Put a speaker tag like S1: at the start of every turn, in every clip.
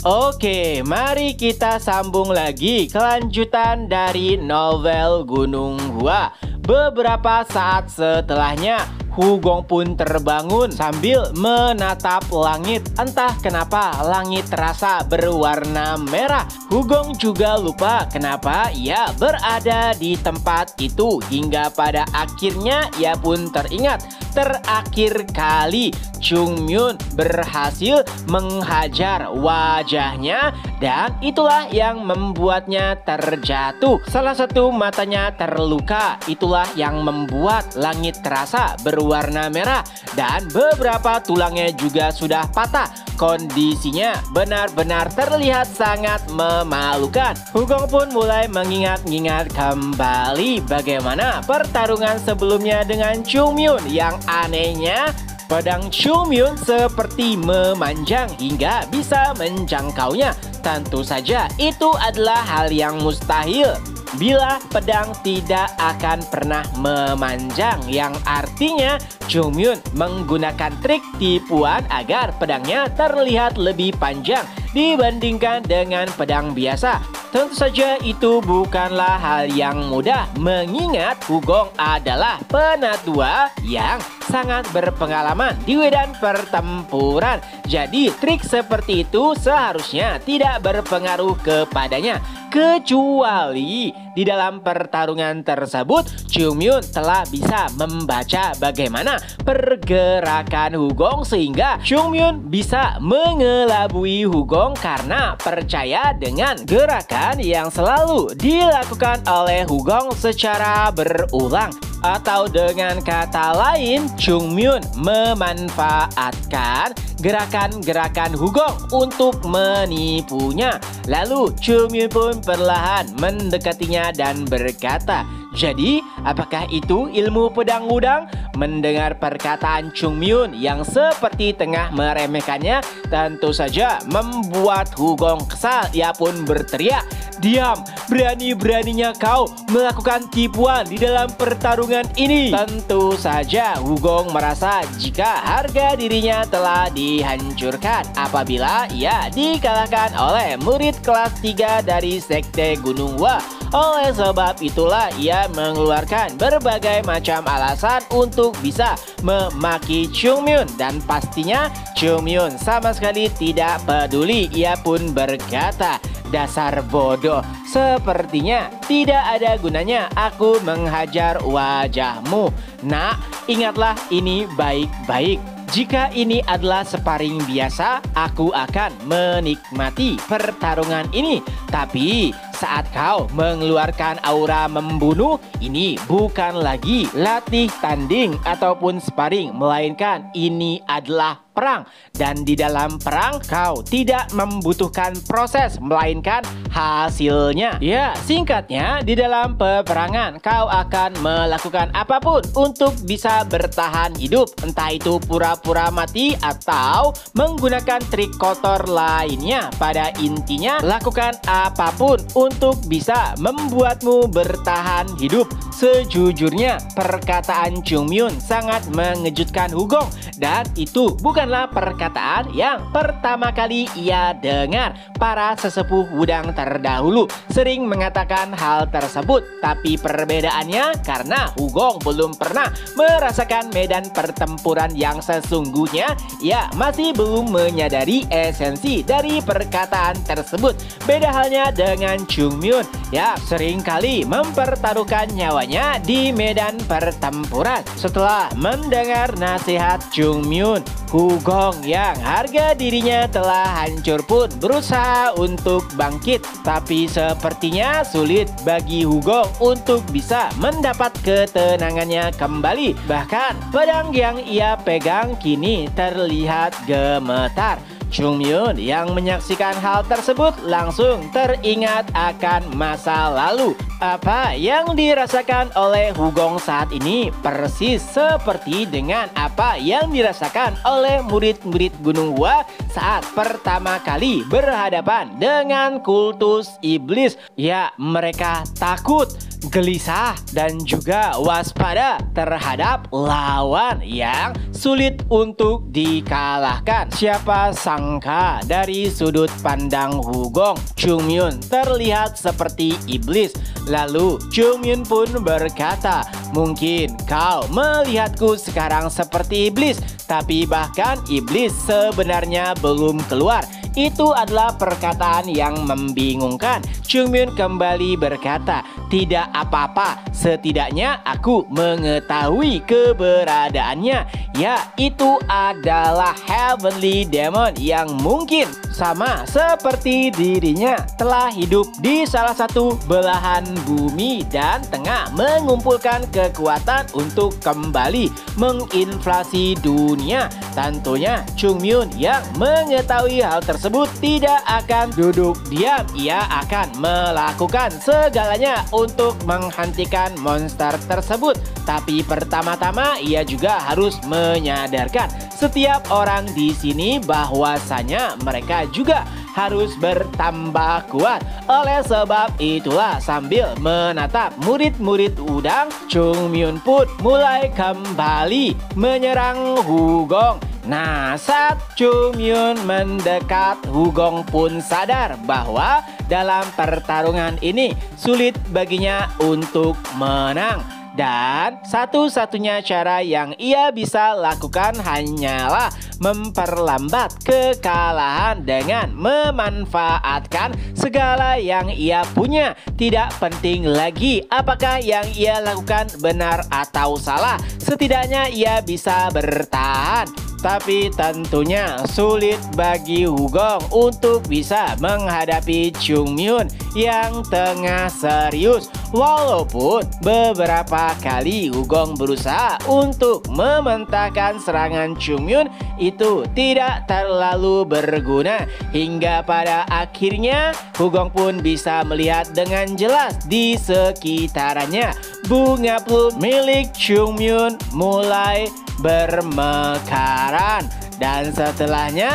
S1: Oke, mari kita sambung lagi kelanjutan dari novel Gunung Hua. Beberapa saat setelahnya, Hugong pun terbangun sambil menatap langit. Entah kenapa langit terasa berwarna merah. Hugong juga lupa kenapa ia berada di tempat itu. Hingga pada akhirnya ia pun teringat. Terakhir kali Chung Myun berhasil menghajar wajahnya dan itulah yang membuatnya terjatuh. Salah satu matanya terluka, itulah yang membuat langit terasa berwarna merah dan beberapa tulangnya juga sudah patah. Kondisinya benar-benar terlihat sangat memalukan. Hugong pun mulai mengingat-ingat kembali bagaimana pertarungan sebelumnya dengan Chung Myun. Yang anehnya, pedang Chung Myun seperti memanjang hingga bisa menjangkaunya. Tentu saja itu adalah hal yang mustahil bila pedang tidak akan pernah memanjang, yang artinya Chung Myun menggunakan trik tipuan agar pedangnya terlihat lebih panjang dibandingkan dengan pedang biasa. Tentu saja itu bukanlah hal yang mudah mengingat Hugong adalah penatua yang sangat berpengalaman di medan pertempuran. Jadi trik seperti itu seharusnya tidak berpengaruh kepadanya. Kecuali di dalam pertarungan tersebut Chung Myun telah bisa membaca bagaimana pergerakan Hugong sehingga Chung Myun bisa mengelabui Hugong karena percaya dengan gerakan yang selalu dilakukan oleh Hugong secara berulang. Atau dengan kata lain, Chung Myun memanfaatkan gerakan-gerakan Hugong untuk menipunya. Lalu Chung Myun pun perlahan mendekatinya dan berkata, "Jadi, apakah itu ilmu pedang udang?" Mendengar perkataan Chung Myun yang seperti tengah meremehkannya, tentu saja membuat Hugong kesal. Ia pun berteriak, "Diam! Berani-beraninya kau melakukan tipuan di dalam pertarungan ini." Tentu saja Hugong merasa jika harga dirinya telah dihancurkan apabila ia dikalahkan oleh murid kelas 3 dari Sekte Gunung Hua. Oleh sebab itulah ia mengeluarkan berbagai macam alasan untuk bisa memaki Chung Myun, dan pastinya Chung Myun sama sekali tidak peduli. Ia pun berkata, "Dasar bodoh, sepertinya tidak ada gunanya aku menghajar wajahmu. Nak, ingatlah ini baik-baik. Jika ini adalah sparring biasa, aku akan menikmati pertarungan ini. Tapi saat kau mengeluarkan aura membunuh, ini bukan lagi latih tanding ataupun sparring, melainkan ini adalah perang. Dan di dalam perang kau tidak membutuhkan proses, melainkan hasilnya. Ya, singkatnya, di dalam peperangan kau akan melakukan apapun untuk bisa bertahan hidup. Entah itu pura-pura mati atau menggunakan trik kotor lainnya. Pada intinya, lakukan apapun untuk bisa membuatmu bertahan hidup." Sejujurnya, perkataan Chung Myun sangat mengejutkan Hugong, dan itu bukanlah perkataan yang pertama kali ia dengar. Para sesepuh Wudang terdahulu sering mengatakan hal tersebut, tapi perbedaannya karena Hugong belum pernah merasakan medan pertempuran yang sesungguhnya, ia masih belum menyadari esensi dari perkataan tersebut. Beda halnya dengan Chung Myun yang seringkali mempertaruhkan nyawanya di medan pertempuran. Setelah mendengar nasihat Chung Myun, Hugong yang harga dirinya telah hancur pun berusaha untuk bangkit. Tapi sepertinya sulit bagi Hugong untuk bisa mendapat ketenangannya kembali. Bahkan pedang yang ia pegang kini terlihat gemetar. Chung Myun yang menyaksikan hal tersebut langsung teringat akan masa lalu. Apa yang dirasakan oleh Hugong saat ini persis seperti dengan apa yang dirasakan oleh murid-murid Gunung Hua saat pertama kali berhadapan dengan kultus iblis. Ya, mereka takut gelisah dan juga waspada terhadap lawan yang sulit untuk dikalahkan. Siapa sangka dari sudut pandang Wugong, Chunmyun terlihat seperti iblis. Lalu Chunmyun pun berkata, "Mungkin kau melihatku sekarang seperti iblis, tapi bahkan iblis sebenarnya belum keluar." Itu adalah perkataan yang membingungkan. Chunmyun kembali berkata, "Tidak apa-apa, setidaknya aku mengetahui keberadaannya." Ya, itu adalah Heavenly Demon yang mungkin sama seperti dirinya telah hidup di salah satu belahan bumi dan tengah mengumpulkan kekuatan untuk kembali menginvasi dunia. Tentunya Chunmyun yang mengetahui hal tersebut tidak akan duduk diam. Ia akan melakukan segalanya untuk menghentikan monster tersebut. Tapi pertama-tama ia juga harus menyadarkan setiap orang di sini bahwasanya mereka juga harus bertambah kuat. Oleh sebab itulah sambil menatap murid-murid udang, Chunmyun pun mulai kembali menyerang Wugong. Nah, saat Chunmyun mendekat, Wugong pun sadar bahwa dalam pertarungan ini sulit baginya untuk menang. Dan satu-satunya cara yang ia bisa lakukan hanyalah memperlambat kekalahan dengan memanfaatkan segala yang ia punya. Tidak penting lagi apakah yang ia lakukan benar atau salah. Setidaknya ia bisa bertahan. Tapi tentunya sulit bagi Wugong untuk bisa menghadapi Chunmyun yang tengah serius. Walaupun beberapa kali Wugong berusaha untuk mementahkan serangan Chunmyun, itu tidak terlalu berguna. Hingga pada akhirnya Wugong pun bisa melihat dengan jelas di sekitarnya bunga plum milik Chunmyun mulai bermekaran. Dan setelahnya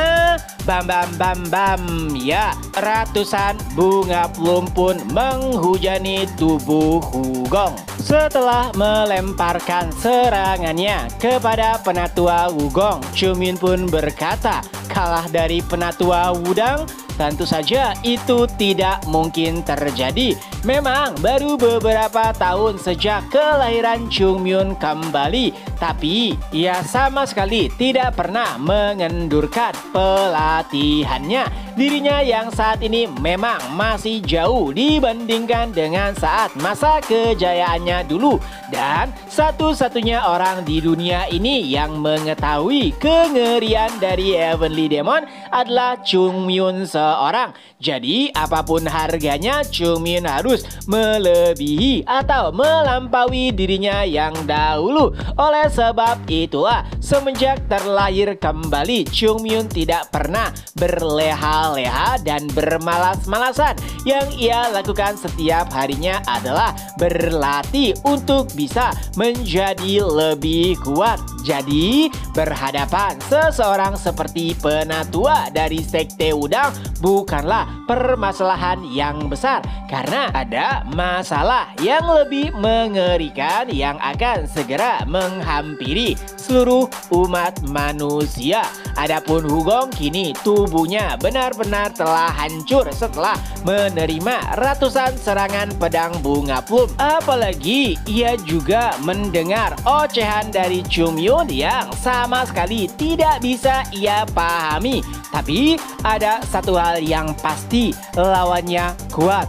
S1: bam bam bam bam, ya, ratusan bunga plum pun menghujani tubuh Wugong. Setelah melemparkan serangannya kepada penatua Wugong, Chunmyun pun berkata, "Kalah dari penatua Wudang? Tentu saja itu tidak mungkin terjadi. Memang baru beberapa tahun sejak kelahiran Chunmyun kembali, tapi ia sama sekali tidak pernah mengendurkan pelatihannya. Dirinya yang saat ini memang masih jauh dibandingkan dengan saat masa kejayaannya dulu. Dan satu-satunya orang di dunia ini yang mengetahui kengerian dari Heavenly Demon adalah Chunmyun seorang. Jadi apapun harganya, Chunmyun harus melebihi atau melampaui dirinya yang dahulu. Oleh sebab itulah semenjak terlahir kembali, Chunmyun tidak pernah berleha-leha dan bermalas-malasan. Yang ia lakukan setiap harinya adalah berlatih untuk bisa menjadi lebih kuat. Jadi berhadapan seseorang seperti penatua dari sekte udang bukanlah permasalahan yang besar, karena ada masalah yang lebih mengerikan yang akan segera menghampiri seluruh umat manusia. Adapun Wugong kini tubuhnya benar-benar telah hancur setelah menerima ratusan serangan pedang bunga plum. Apalagi ia juga mendengar ocehan dari Chunmyun yang sama sekali tidak bisa ia pahami. Tapi ada satu hal yang pasti, lawannya kuat.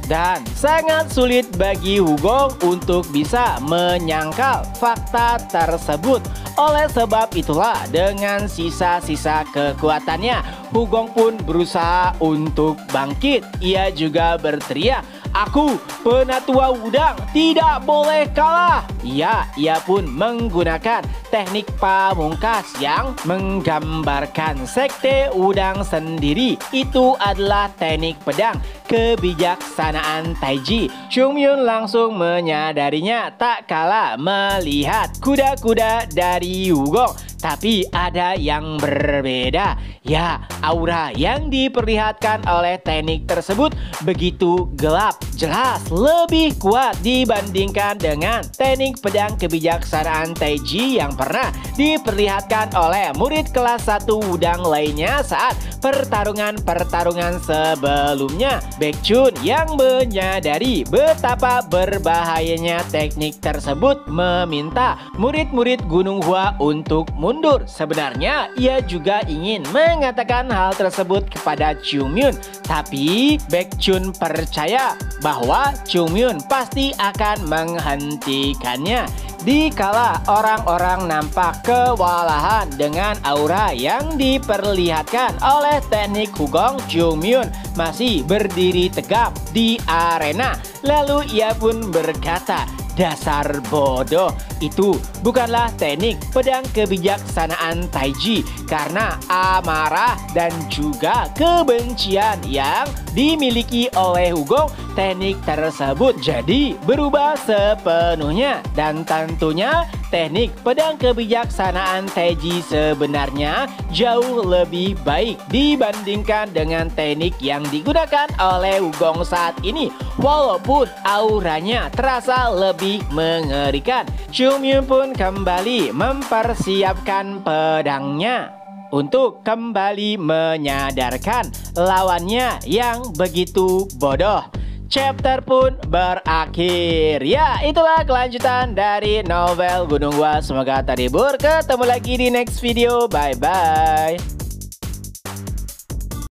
S1: Dan sangat sulit bagi Wugong untuk bisa menyangkal fakta tersebut. Oleh sebab itulah dengan sisa-sisa kekuatannya, Wugong pun berusaha untuk bangkit. Ia juga berteriak, "Aku, penatua udang, tidak boleh kalah." Ya, ia pun menggunakan teknik pamungkas yang menggambarkan sekte udang sendiri. Itu adalah teknik pedang kebijaksanaan Taiji. Chunmyun langsung menyadarinya tak kala melihat kuda-kuda dari Wugong. tapi ada yang berbeda. Ya, aura yang diperlihatkan oleh teknik tersebut begitu gelap, jelas lebih kuat dibandingkan dengan teknik pedang kebijaksanaan Taiji yang pernah diperlihatkan oleh murid kelas 1 Wudang lainnya saat pertarungan sebelumnya. Baekjun yang menyadari betapa berbahayanya teknik tersebut meminta murid-murid Gunung Hua untuk mundur. Sebenarnya ia juga ingin mengatakan hal tersebut kepada Chungmyun, tapi Baekjun percaya bahwa Chungmyun pasti akan menghentikannya. Dikala orang-orang nampak kewalahan dengan aura yang diperlihatkan oleh teknik Hugong, Chungmyun masih berdiri tegap di arena. Lalu ia pun berkata, "Dasar bodoh, itu bukanlah teknik pedang kebijaksanaan Taiji karena amarah dan juga kebencian yang dimiliki oleh Hugong, teknik tersebut jadi berubah sepenuhnya. Dan tentunya teknik pedang kebijaksanaan Taiji sebenarnya jauh lebih baik dibandingkan dengan teknik yang digunakan oleh Hugong saat ini, walaupun auranya terasa lebih mengerikan." Chungmyun pun kembali mempersiapkan pedangnya untuk kembali menyadarkan lawannya yang begitu bodoh. Chapter pun berakhir. Ya, itulah kelanjutan dari novel Gunung Hua. Semoga terhibur. Ketemu lagi di next video. Bye-bye.